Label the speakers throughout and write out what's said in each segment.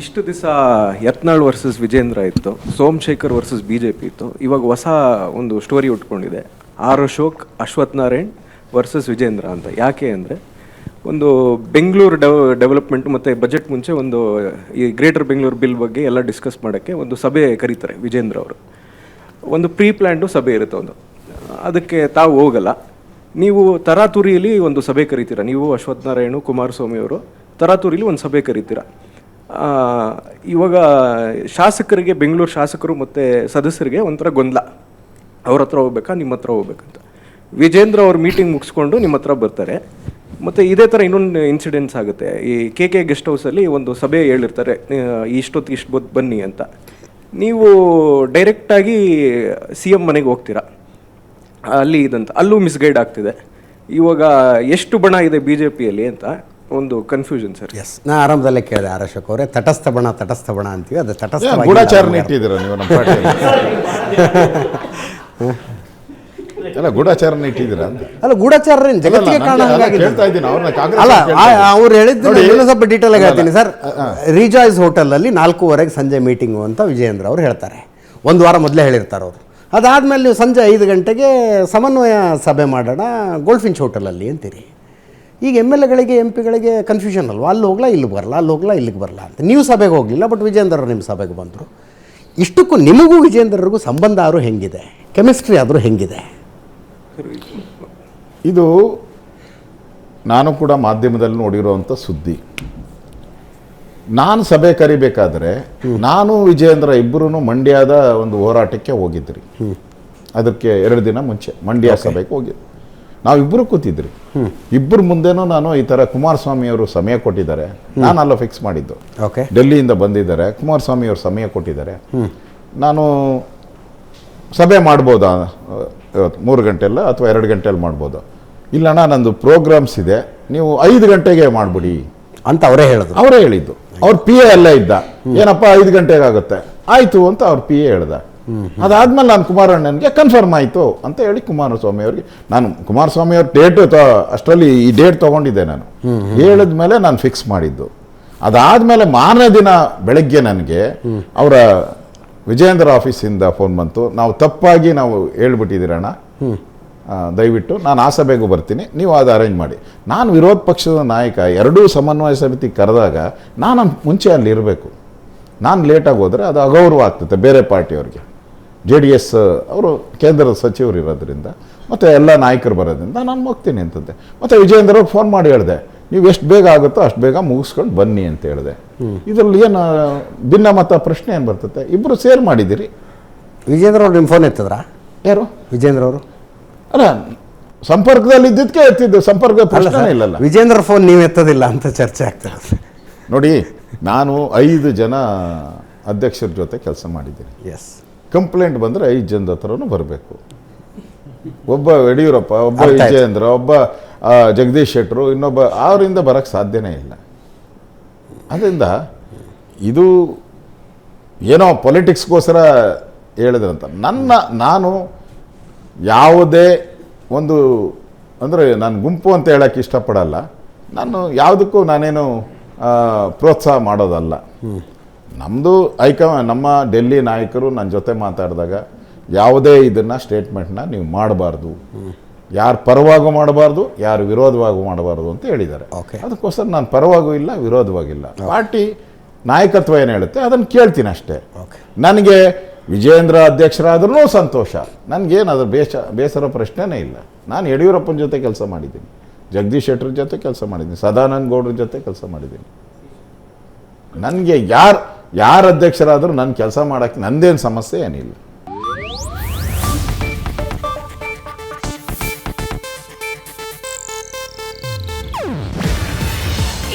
Speaker 1: ಇಷ್ಟು ದಿವಸ ಯತ್ನಾಳ್ ವರ್ಸಸ್ ವಿಜೇಂದ್ರ ಇತ್ತು, ಸೋಮಶೇಖರ್ ವರ್ಸಸ್ BJP ಇತ್ತು. ಇವಾಗ ಹೊಸ ಒಂದು ಸ್ಟೋರಿ ಉಟ್ಕೊಂಡಿದೆ, ಆರ್ ಅಶೋಕ್ ಅಶ್ವಥ್ ನಾರಾಯಣ್ ವರ್ಸಸ್ ವಿಜೇಂದ್ರ ಅಂತ. ಯಾಕೆ ಅಂದರೆ ಒಂದು ಬೆಂಗಳೂರು ಡೆವಲಪ್ಮೆಂಟ್ ಮತ್ತು ಬಜೆಟ್ ಮುಂಚೆ ಒಂದು ಈ ಗ್ರೇಟರ್ ಬೆಂಗಳೂರು ಬಿಲ್ ಬಗ್ಗೆ ಎಲ್ಲ ಡಿಸ್ಕಸ್ ಮಾಡೋಕ್ಕೆ ಒಂದು ಸಭೆ ಕರೀತಾರೆ ವಿಜೇಂದ್ರ ಅವರು. ಒಂದು ಪ್ರೀ ಪ್ಲ್ಯಾಂಡು ಸಭೆ ಇರುತ್ತೆ ಒಂದು, ಅದಕ್ಕೆ ತಾವು ಹೋಗಲ್ಲ. ನೀವು ತರಾತುರಿಯಲ್ಲಿ ಒಂದು ಸಭೆ ಕರಿತೀರ, ನೀವು ಅಶ್ವಥ್ ನಾರಾಯಣ್ ಕುಮಾರಸ್ವಾಮಿ ಅವರು ತರಾತುರಿಲಿ ಒಂದು ಸಭೆ ಕರಿತೀರ. ಇವಾಗ ಶಾಸಕರಿಗೆ, ಬೆಂಗಳೂರು ಶಾಸಕರು ಮತ್ತು ಸದಸ್ಯರಿಗೆ ಒಂಥರ ಗೊಂದಲ, ಅವ್ರ ಹತ್ರ ಹೋಗ್ಬೇಕಾ ನಿಮ್ಮ ಹತ್ರ ಹೋಗ್ಬೇಕಂತ. ವಿಜೇಂದ್ರ ಅವ್ರ ಮೀಟಿಂಗ್ ಮುಗಿಸ್ಕೊಂಡು ನಿಮ್ಮ ಹತ್ರ ಬರ್ತಾರೆ. ಮತ್ತು ಇದೇ ಥರ ಇನ್ನೊಂದು ಇನ್ಸಿಡೆನ್ಸ್ ಆಗುತ್ತೆ. ಈ KK ಗೆಸ್ಟ್ ಹೌಸಲ್ಲಿ ಒಂದು ಸಭೆ ಹೇಳಿರ್ತಾರೆ, ಇಷ್ಟೊತ್ತಿಗೆ ಇಷ್ಟು ಬನ್ನಿ ಅಂತ. ನೀವು ಡೈರೆಕ್ಟಾಗಿ CM ಮನೆಗೆ ಹೋಗ್ತೀರಾ, ಅಲ್ಲಿ ಇದಂತ ಅಲ್ಲೂ ಮಿಸ್ಗೈಡ್ ಆಗ್ತಿದೆ. ಇವಾಗ ಎಷ್ಟು ಬಣ ಇದೆ BJPಯಲ್ಲಿ ಅಂತ ಒಂದು ಕನ್ಫ್ಯೂಷನ್ ಸರ್.
Speaker 2: ಎಸ್, ನಾ ಆರಂಭದಲ್ಲೇ ಕೇಳಿದೆ ಆರ್ ಅಶೋಕ್ ಅವರೇ, ತಟಸ್ಥ ಬಣ ಅಂತೀವಿ, ಅದು ತಟಸ್ಥ
Speaker 3: ಗೂಢಾಚಾರನ ಇಟ್ಟಿದ್ದೀರ ನೀವು ನಮ್ಮ ಪಾರ್ಟಿಯಲ್ಲಿ. ಅಲ್ಲ, ಗೂಢಾಚಾರನ ಇಟ್ಟಿದ್ದೀರಾ ಅಂತ.
Speaker 2: ಅಲ್ಲ, ಗೂಢಾಚಾರ ಜಗತ್ತಿಗೆ ಕಾರಣ
Speaker 3: ಹೇಳ್ತಾ ಇದ್ದೀನಿ
Speaker 2: ಅಲ್ಲ, ಅವ್ರು ಹೇಳಿದ್ದು ಇನ್ನೂ ಸ್ವಲ್ಪ ಡೀಟೇಲ್ ಆಗಿ ಹೇಳ್ತೀನಿ ಸರ್. ರೀಜಾಯ್ಸ್ ಹೋಟೆಲಲ್ಲಿ 4:15 ಸಂಜೆ ಮೀಟಿಂಗು ಅಂತ ವಿಜಯೇಂದ್ರ ಅವರು ಹೇಳ್ತಾರೆ. ಒಂದು ವಾರ ಮೊದಲೇ ಹೇಳಿರ್ತಾರೆ ಅವರು. ಅದಾದಮೇಲೆ ನೀವು ಸಂಜೆ 5 ಗಂಟೆಗೆ ಸಮನ್ವಯ ಸಭೆ ಮಾಡೋಣ ಗೋಲ್ಡ್ಫಿಂಚ್ ಹೋಟೆಲಲ್ಲಿ ಅಂತೀರಿ. ಈಗ MLAಗಳಿಗೆ MP ಗಳಿಗೆ ಕನ್ಫ್ಯೂಷನ್ ಅಲ್ವಾ, ಅಲ್ಲಿ ಹೋಗ್ಲಾ ಇಲ್ಲಿಗೆ ಬರಲ್ಲ, ಅಲ್ಲಿ ಹೋಗ್ಲಾ ಇಲ್ಲಿಗೆ ಬರಲ್ಲ ಅಂತ. ನೀವು ಸಭೆಗೆ ಹೋಗಲಿಲ್ಲ, ಬಟ್ ವಿಜೇಂದ್ರ ಅವರು ನಿಮ್ಮ ಸಭೆಗೆ ಬಂದರು. ಇಷ್ಟಕ್ಕೂ ನಿಮಗೂ ವಿಜೇಂದ್ರರಿಗೂ ಸಂಬಂಧ ಆದರೂ ಹೆಂಗಿದೆ, ಕೆಮಿಸ್ಟ್ರಿ ಆದರೂ ಹೆಂಗಿದೆ?
Speaker 3: ಇದು ನಾನು ಕೂಡ ಮಾಧ್ಯಮದಲ್ಲಿ ನೋಡಿರುವಂಥ ಸುದ್ದಿ. ನಾನು ಸಭೆ ಕರಿಬೇಕಾದ್ರೆ ನಾನು ವಿಜೇಂದ್ರ ಇಬ್ಬರೂ ಮಂಡ್ಯದ ಒಂದು ಹೋರಾಟಕ್ಕೆ ಹೋಗಿದ್ರಿ. ಅದಕ್ಕೆ 2 ದಿನ ಮುಂಚೆ ಮಂಡ್ಯ ಸಭೆಗೆ ಹೋಗಿದ್ದೆ. ನಾವಿಬ್ಬರು ಕೂತಿದ್ರಿ. ಇಬ್ಬರು ಮುಂದೆನೂ ನಾನು ಈ ಥರ ಕುಮಾರಸ್ವಾಮಿ ಅವರು ಸಮಯ ಕೊಟ್ಟಿದ್ದಾರೆ, ನಾನೆಲ್ಲ ಫಿಕ್ಸ್ ಮಾಡಿದ್ದು. ಡೆಲ್ಲಿಯಿಂದ ಬಂದಿದ್ದಾರೆ, ಕುಮಾರಸ್ವಾಮಿ ಅವರು ಸಮಯ ಕೊಟ್ಟಿದ್ದಾರೆ, ನಾನು ಸಭೆ ಮಾಡ್ಬೋದಾ ಇವತ್ತು 3 ಗಂಟೆಲ್ಲ ಅಥವಾ 2 ಗಂಟೆಯಲ್ಲಿ ಮಾಡ್ಬೋದಾ? ಇಲ್ಲಣ್ಣ ನಂದು ಪ್ರೋಗ್ರಾಮ್ಸ್ ಇದೆ, ನೀವು 5 ಗಂಟೆಗೆ ಮಾಡಿಬಿಡಿ
Speaker 2: ಅಂತ ಅವರೇ
Speaker 3: ಹೇಳಿದ್ದು. ಅವ್ರ PA ಅಲ್ಲೇ ಇದ್ದ, ಏನಪ್ಪ 5 ಗಂಟೆಗೆ ಆಗುತ್ತೆ, ಆಯಿತು ಅಂತ ಅವ್ರ PA ಹೇಳ್ದ. ಅದಾದ್ಮೇಲೆ ನಾನು ಕುಮಾರಣ್ಣನಿಗೆ ಕನ್ಫರ್ಮ್ ಆಯಿತು ಅಂತ ಹೇಳಿ ಕುಮಾರಸ್ವಾಮಿ ಅವ್ರಿಗೆ, ನಾನು ಕುಮಾರಸ್ವಾಮಿ ಅವ್ರ ಡೇಟ್ ಅಷ್ಟರಲ್ಲಿ ಈ ಡೇಟ್ ತೊಗೊಂಡಿದ್ದೆ. ನಾನು ಹೇಳಿದ್ಮೇಲೆ ನಾನು ಫಿಕ್ಸ್ ಮಾಡಿದ್ದು. ಅದಾದಮೇಲೆ ಮಾರನೇ ದಿನ ಬೆಳಗ್ಗೆ ನನಗೆ ಅವರ ವಿಜೇಂದ್ರ ಆಫೀಸಿಂದ ಫೋನ್ ಬಂತು, ನಾವು ತಪ್ಪಾಗಿ ನಾವು ಹೇಳ್ಬಿಟ್ಟಿದ್ದೀರಣ್ಣ, ದಯವಿಟ್ಟು ನಾನು ಆ ಸಭೆಗೂ ಬರ್ತೀನಿ, ನೀವು ಅದು ಅರೇಂಜ್ ಮಾಡಿ. ನಾನು ವಿರೋಧ ಪಕ್ಷದ ನಾಯಕ, ಎರಡೂ ಸಮನ್ವಯ ಸಮಿತಿ ಕರೆದಾಗ ನಾನು ಮುಂಚೆ ಅಲ್ಲಿ ಇರಬೇಕು. ನಾನು ಲೇಟಾಗಿ ಹೋದರೆ ಅದು ಅಗೌರವ ಆಗ್ತದೆ ಬೇರೆ ಪಾರ್ಟಿಯವ್ರಿಗೆ. JDS ಅವರು ಕೇಂದ್ರದ ಸಚಿವರು ಇರೋದ್ರಿಂದ ಮತ್ತು ಎಲ್ಲ ನಾಯಕರು ಬರೋದ್ರಿಂದ ನಾನು ಹೋಗ್ತೀನಿ ಅಂತಂದೆ. ಮತ್ತು ವಿಜೇಂದ್ರ ಅವ್ರಿಗೆ ಫೋನ್ ಮಾಡಿ ಹೇಳಿದೆ, ನೀವು ಎಷ್ಟು ಬೇಗ ಆಗುತ್ತೋ ಅಷ್ಟು ಬೇಗ ಮುಗಿಸ್ಕೊಂಡು ಬನ್ನಿ ಅಂತ ಹೇಳಿದೆ. ಇದರಲ್ಲಿ ಏನು ಭಿನ್ನಮತ ಪ್ರಶ್ನೆ ಏನು ಬರ್ತದೆ? ಇಬ್ಬರು ಸೇರ್ ಮಾಡಿದ್ದೀರಿ.
Speaker 2: ವಿಜೇಂದ್ರ ಅವ್ರು ನಿಮ್ಮ ಫೋನ್ ಎತ್ತಿದ್ರಾ?
Speaker 3: ಯಾರು?
Speaker 2: ವಿಜೇಂದ್ರ ಅವರು
Speaker 3: ಅಲ್ಲ, ಸಂಪರ್ಕದಲ್ಲಿ ಇದ್ದಿದ್ದಕ್ಕೆ ಎತ್ತಿದ್ದು, ಸಂಪರ್ಕ ಪ್ರಶ್ನೆ ಇಲ್ಲಲ್ಲ.
Speaker 2: ವಿಜೇಂದ್ರ ಫೋನ್ ನೀವು ಎತ್ತೋದಿಲ್ಲ ಅಂತ ಚರ್ಚೆ ಆಗ್ತದೆ.
Speaker 3: ನೋಡಿ, ನಾನು 5 ಜನ ಅಧ್ಯಕ್ಷರ ಜೊತೆ ಕೆಲಸ ಮಾಡಿದ್ದೀನಿ.
Speaker 2: ಎಸ್,
Speaker 3: ಕಂಪ್ಲೇಂಟ್ ಬಂದರೆ 5 ಜನದ ಹತ್ರನೂ ಬರಬೇಕು. ಒಬ್ಬ ಯಡಿಯೂರಪ್ಪ, ಒಬ್ಬ ವಿಜಯೇಂದ್ರ, ಒಬ್ಬ ಜಗದೀಶ್ ಶೆಟ್ಟರು, ಇನ್ನೊಬ್ಬ ಅವರಿಂದ ಬರೋಕ್ಕೆ ಸಾಧ್ಯನೇ ಇಲ್ಲ. ಅದರಿಂದ ಇದು ಏನೋ ಪೊಲಿಟಿಕ್ಸ್ಗೋಸ್ಕರ ಹೇಳಿದ್ರಂತ. ನಾನು ಯಾವುದೇ ಒಂದು ಅಂದರೆ ನಾನು ಗುಂಪು ಅಂತ ಹೇಳೋಕ್ಕೆ ಇಷ್ಟಪಡಲ್ಲ. ನಾನು ಯಾವುದಕ್ಕೂ ನಾನೇನು ಪ್ರೋತ್ಸಾಹ ಮಾಡೋದಲ್ಲ. ನಮ್ಮದು ನಮ್ಮ ಡೆಲ್ಲಿ ನಾಯಕರು ನನ್ನ ಜೊತೆ ಮಾತಾಡಿದಾಗ ಯಾವುದೇ ಇದನ್ನು ಸ್ಟೇಟ್ಮೆಂಟ್ನ ನೀವು ಮಾಡಬಾರ್ದು, ಯಾರು ಪರವಾಗೂ ಮಾಡಬಾರ್ದು, ಯಾರು ವಿರೋಧವಾಗೂ ಮಾಡಬಾರ್ದು ಅಂತ ಹೇಳಿದ್ದಾರೆ. ಅದಕ್ಕೋಸ್ಕರ ನಾನು ಪರವಾಗೂ ಇಲ್ಲ, ವಿರೋಧವಾಗಿಲ್ಲ. ಪಾರ್ಟಿ ನಾಯಕತ್ವ ಏನು ಹೇಳುತ್ತೆ ಅದನ್ನು ಕೇಳ್ತೀನಿ ಅಷ್ಟೇ. ನನಗೆ ವಿಜೇಂದ್ರ ಅಧ್ಯಕ್ಷರಾದ್ರೂ ಸಂತೋಷ, ನನಗೇನು ಅದ್ರ ಬೇಸರ ಪ್ರಶ್ನೆನೇ ಇಲ್ಲ. ನಾನು ಯಡಿಯೂರಪ್ಪನ ಜೊತೆ ಕೆಲಸ ಮಾಡಿದ್ದೀನಿ, ಜಗದೀಶ್ ಶೆಟ್ಟರ್ ಜೊತೆ ಕೆಲಸ ಮಾಡಿದ್ದೀನಿ, ಸದಾನಂದ ಗೌಡ್ರ ಜೊತೆ ಕೆಲಸ ಮಾಡಿದ್ದೀನಿ. ನನಗೆ ಯಾರು ಅಧ್ಯಕ್ಷರಾದರೂ ನನ್ನ ಕೆಲಸ ಮಾಡೋಕ್ಕೆ ನಂದೇನು ಸಮಸ್ಯೆ ಏನಿಲ್ಲ.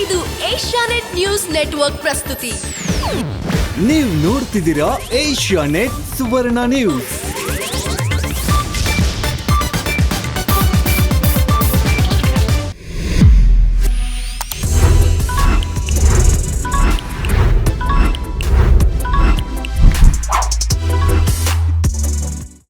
Speaker 4: ಇದು ಏಷ್ಯಾನೆಟ್ ನ್ಯೂಸ್ ನೆಟ್ವರ್ಕ್ ಪ್ರಸ್ತುತಿ.
Speaker 5: ನೀವು ನೋಡ್ತಿದ್ದೀರಾ ಏಷ್ಯಾನೆಟ್ ಸುವರ್ಣ ನ್ಯೂಸ್.